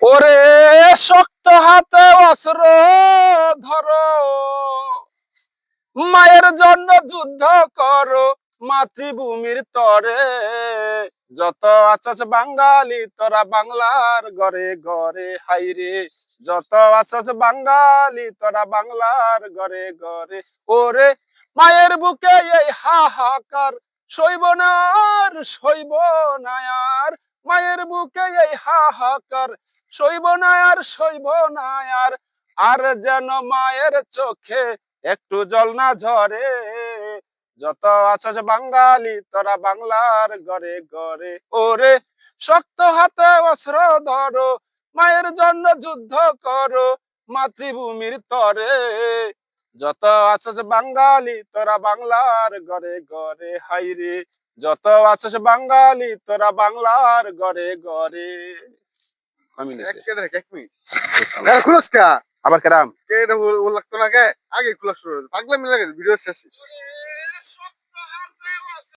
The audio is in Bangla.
ওরে শক্ত হাতে অস্ত্র ধরো, মায়ের জন্য যুদ্ধ করো মাতৃভূমির তরে। যত আছাস বাঙালি তোরা বাংলার ঘরে ঘরে, হাইরে যত আছাস বাঙালি তোরা বাংলার ঘরে ঘরে। ওরে মায়ের বুকে এই হাহাকার, সইব না আর সইব না আর। মায়ের বুকে এই হাহাকার, সইব না আর সইব না আর। আর যেন মায়ের চোখে একটু জল না ঝরে। যত আছাস বাঙালি তোরা বাংলার ঘরে ঘরে। ওরে শক্ত হাতে অস্ত্র ধরো, মায়ের জন্য যুদ্ধ করো মাতৃভূমির তরে। যত আছাস বাঙালি তোরা বাংলার ঘরে ঘরে, হাইরে যত আছাস বাঙালি তোরা বাংলার ঘরে ঘরে। আমি এক মিনিট এক মিনিট খুলস কা আবার কেরাম কে এটা ও লাগতো না কে আগে খোলা শুরু পাগলামি লাগে ভিডিও শেষে